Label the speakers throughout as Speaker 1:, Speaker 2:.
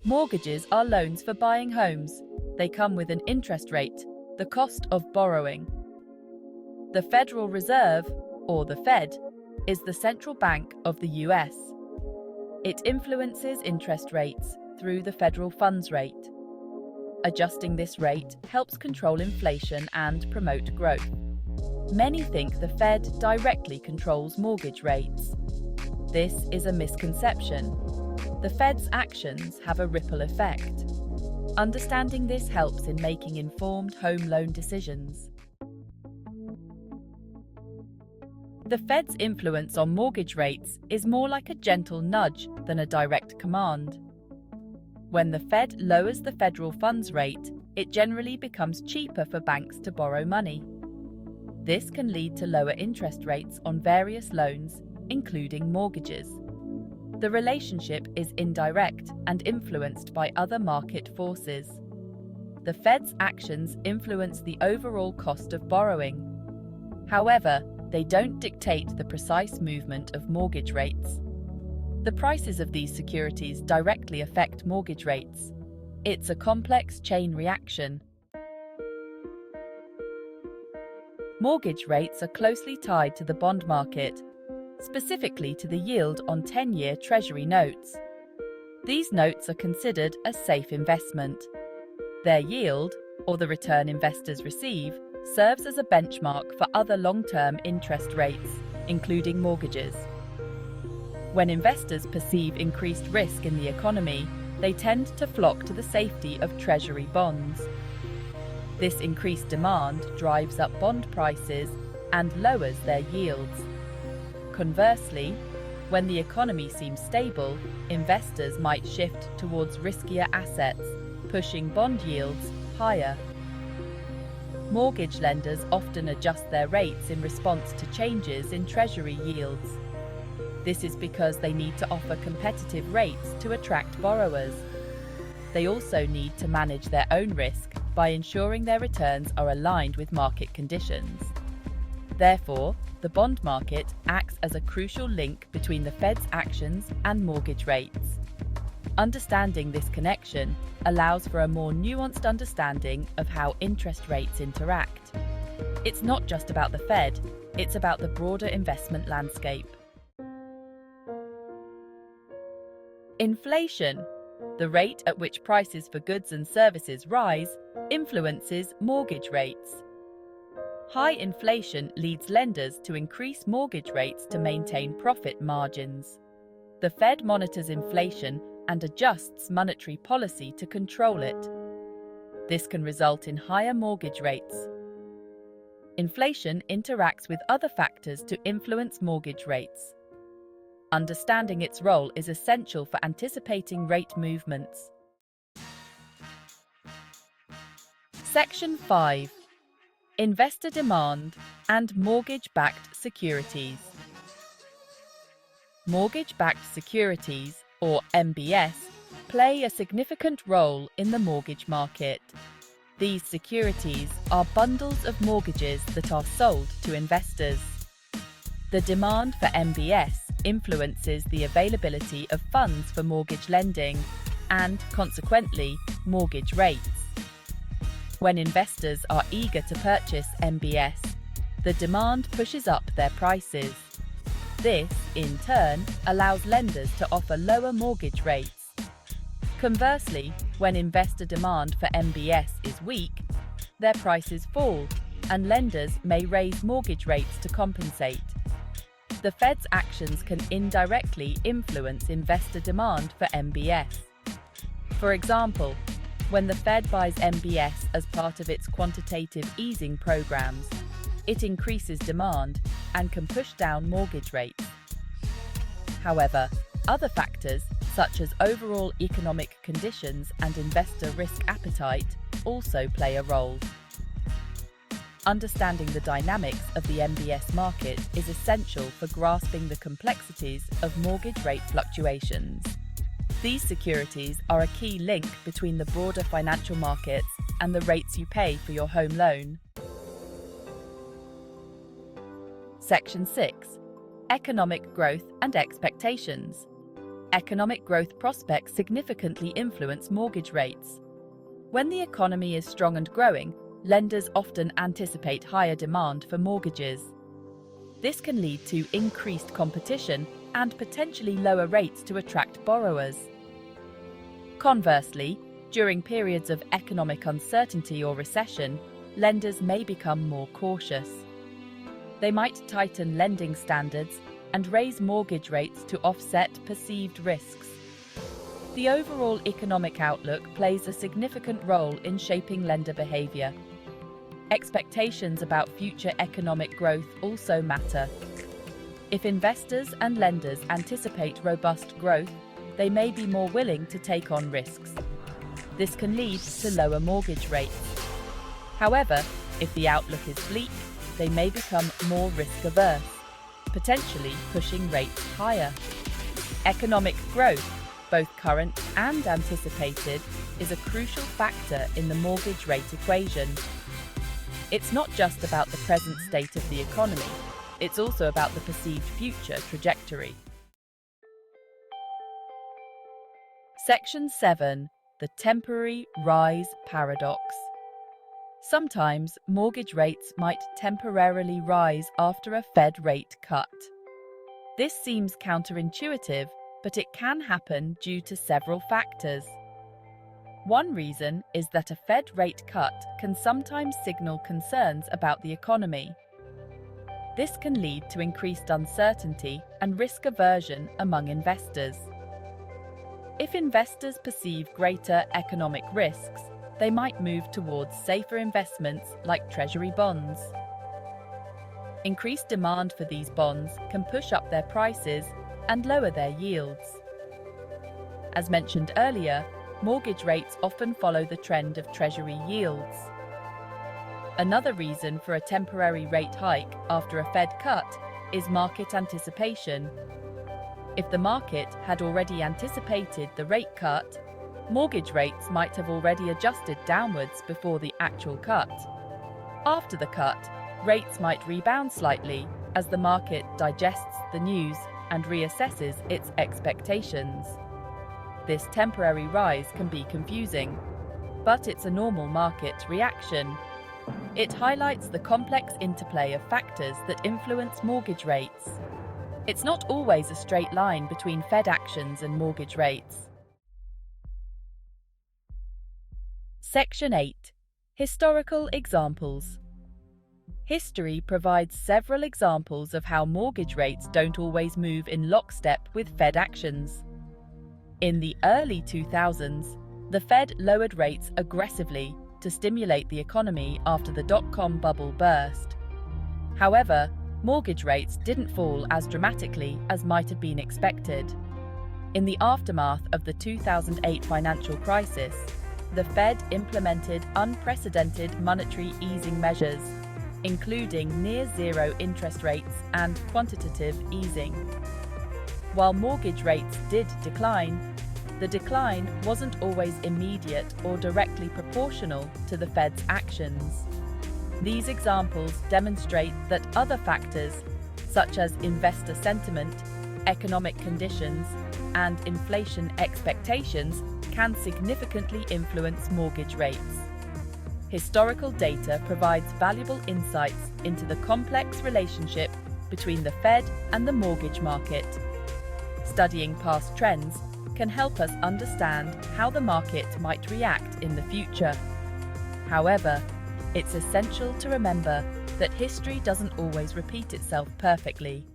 Speaker 1: Mortgages are loans for buying homes. They come with an interest rate, the cost of borrowing. The Federal Reserve, or the Fed, is the central bank of the US. It influences interest rates through the federal funds rate. Adjusting this rate helps control inflation and promote growth. Many think the Fed directly controls mortgage rates. This is a misconception. The Fed's actions have a ripple effect. Understanding this helps in making informed home loan decisions. The Fed's influence on mortgage rates is more like a gentle nudge than a direct command. When the Fed lowers the federal funds rate, it generally becomes cheaper for banks to borrow money. This can lead to lower interest rates on various loans, including mortgages. The relationship is indirect and influenced by other market forces. The Fed's actions influence the overall cost of borrowing. However, they don't dictate the precise movement of mortgage rates. The prices of these securities directly affect mortgage rates. It's a complex chain reaction. Mortgage rates are closely tied to the bond market, specifically to the yield on 10-year Treasury notes. These notes are considered a safe investment. Their yield, or the return investors receive, serves as a benchmark for other long-term interest rates, including mortgages. When investors perceive increased risk in the economy, they tend to flock to the safety of Treasury bonds. This increased demand drives up bond prices and lowers their yields. Conversely, when the economy seems stable, investors might shift towards riskier assets, pushing bond yields higher. Mortgage lenders often adjust their rates in response to changes in Treasury yields. This is because they need to offer competitive rates to attract borrowers. They also need to manage their own risk by ensuring their returns are aligned with market conditions. Therefore, the bond market acts as a crucial link between the Fed's actions and mortgage rates. Understanding this connection allows for a more nuanced understanding of how interest rates interact. It's not just about the Fed, it's about the broader investment landscape. Inflation, the rate at which prices for goods and services rise, influences mortgage rates. High inflation leads lenders to increase mortgage rates to maintain profit margins. The Fed monitors inflation and adjusts monetary policy to control it. This can result in higher mortgage rates. Inflation interacts with other factors to influence mortgage rates. Understanding its role is essential for anticipating rate movements. Section 5. Investor demand and mortgage-backed securities. Mortgage-backed securities, or MBS, play a significant role in the mortgage market. These securities are bundles of mortgages that are sold to investors. The demand for MBS influences the availability of funds for mortgage lending and, consequently, mortgage rates. When investors are eager to purchase MBS, the demand pushes up their prices. This, in turn, allows lenders to offer lower mortgage rates. Conversely, when investor demand for MBS is weak, their prices fall, and lenders may raise mortgage rates to compensate. The Fed's actions can indirectly influence investor demand for MBS. For example, when the Fed buys MBS as part of its quantitative easing programs, it increases demand and can push down mortgage rates. However, other factors, such as overall economic conditions and investor risk appetite, also play a role. Understanding the dynamics of the MBS market is essential for grasping the complexities of mortgage rate fluctuations. These securities are a key link between the broader financial markets and the rates you pay for your home loan. Section 6. Economic growth and expectations. Economic growth prospects significantly influence mortgage rates. When the economy is strong and growing, lenders often anticipate higher demand for mortgages. This can lead to increased competition and potentially lower rates to attract borrowers. Conversely, during periods of economic uncertainty or recession, lenders may become more cautious. They might tighten lending standards and raise mortgage rates to offset perceived risks. The overall economic outlook plays a significant role in shaping lender behavior. Expectations about future economic growth also matter. If investors and lenders anticipate robust growth, they may be more willing to take on risks. This can lead to lower mortgage rates. However, if the outlook is bleak, they may become more risk-averse, potentially pushing rates higher. Economic growth, both current and anticipated, is a crucial factor in the mortgage rate equation. It's not just about the present state of the economy, it's also about the perceived future trajectory. Section 7. The temporary rise paradox. Sometimes mortgage rates might temporarily rise after a Fed rate cut. This seems counterintuitive, but it can happen due to several factors. One reason is that a Fed rate cut can sometimes signal concerns about the economy. This can lead to increased uncertainty and risk aversion among investors. If investors perceive greater economic risks, they might move towards safer investments like Treasury bonds. Increased demand for these bonds can push up their prices and lower their yields. As mentioned earlier, mortgage rates often follow the trend of Treasury yields. Another reason for a temporary rate hike after a Fed cut is market anticipation. If the market had already anticipated the rate cut, mortgage rates might have already adjusted downwards before the actual cut. After the cut, rates might rebound slightly as the market digests the news and reassesses its expectations. This temporary rise can be confusing, but it's a normal market reaction. It highlights the complex interplay of factors that influence mortgage rates. It's not always a straight line between Fed actions and mortgage rates. Section 8. Historical examples. History provides several examples of how mortgage rates don't always move in lockstep with Fed actions. In the early 2000s, the Fed lowered rates aggressively to stimulate the economy after the dot-com bubble burst. However, mortgage rates didn't fall as dramatically as might have been expected. In the aftermath of the 2008 financial crisis, the Fed implemented unprecedented monetary easing measures, including near-zero interest rates and quantitative easing. While mortgage rates did decline, the decline wasn't always immediate or directly proportional to the Fed's actions. These examples demonstrate that other factors, such as investor sentiment, economic conditions, and inflation expectations, can significantly influence mortgage rates. Historical data provides valuable insights into the complex relationship between the Fed and the mortgage market. Studying past trends can help us understand how the market might react in the future. However, it's essential to remember that history doesn't always repeat itself perfectly.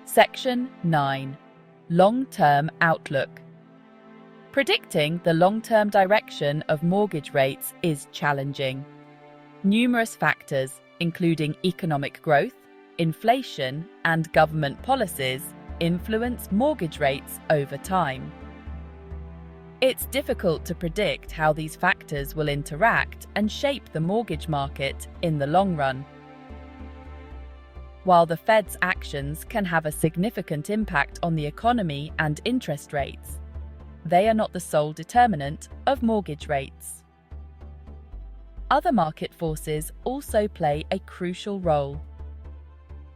Speaker 1: Section 9. Long-term outlook. Predicting the long-term direction of mortgage rates is challenging. Numerous factors, including economic growth, inflation, and government policies, influence mortgage rates over time. It's difficult to predict how these factors will interact and shape the mortgage market in the long run. While the Fed's actions can have a significant impact on the economy and interest rates, they are not the sole determinant of mortgage rates. Other market forces also play a crucial role.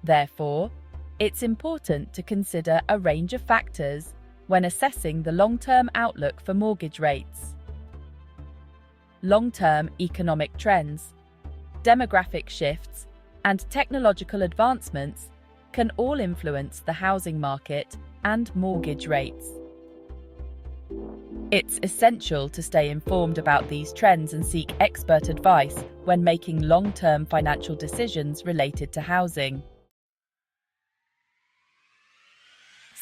Speaker 1: Therefore, It's important to consider a range of factors when assessing the long-term outlook for mortgage rates. Long-term economic trends, demographic shifts, and technological advancements can all influence the housing market and mortgage rates. It's essential to stay informed about these trends and seek expert advice when making long-term financial decisions related to housing.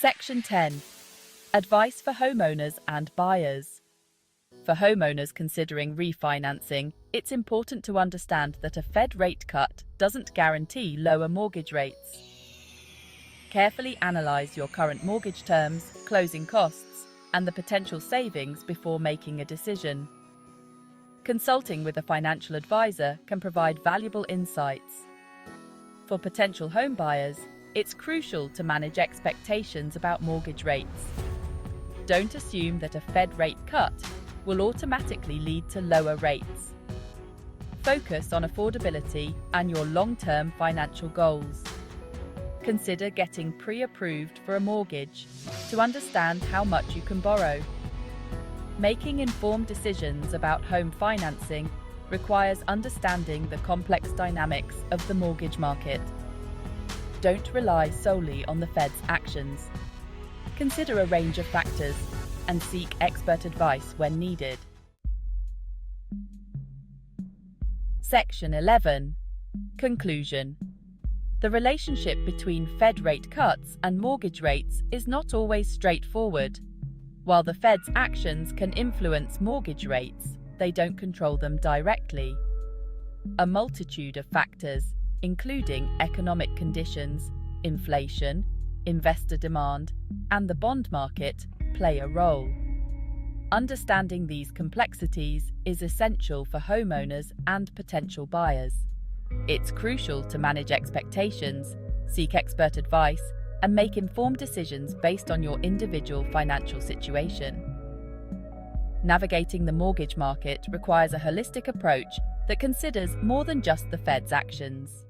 Speaker 1: Section 10. Advice for homeowners and buyers. For homeowners considering refinancing, it's important to understand that a Fed rate cut doesn't guarantee lower mortgage rates. Carefully analyze your current mortgage terms, closing costs, and the potential savings before making a decision. Consulting with a financial advisor can provide valuable insights. For potential home buyers, it's crucial to manage expectations about mortgage rates. Don't assume that a Fed rate cut will automatically lead to lower rates. Focus on affordability and your long-term financial goals. Consider getting pre-approved for a mortgage to understand how much you can borrow. Making informed decisions about home financing requires understanding the complex dynamics of the mortgage market. Don't rely solely on the Fed's actions. Consider a range of factors and seek expert advice when needed. Section 11. Conclusion. The relationship between Fed rate cuts and mortgage rates is not always straightforward. While the Fed's actions can influence mortgage rates, they don't control them directly. A multitude of factors, including economic conditions, inflation, investor demand, and the bond market, play a role. Understanding these complexities is essential for homeowners and potential buyers. It's crucial to manage expectations, seek expert advice, and make informed decisions based on your individual financial situation. Navigating the mortgage market requires a holistic approach that considers more than just the Fed's actions.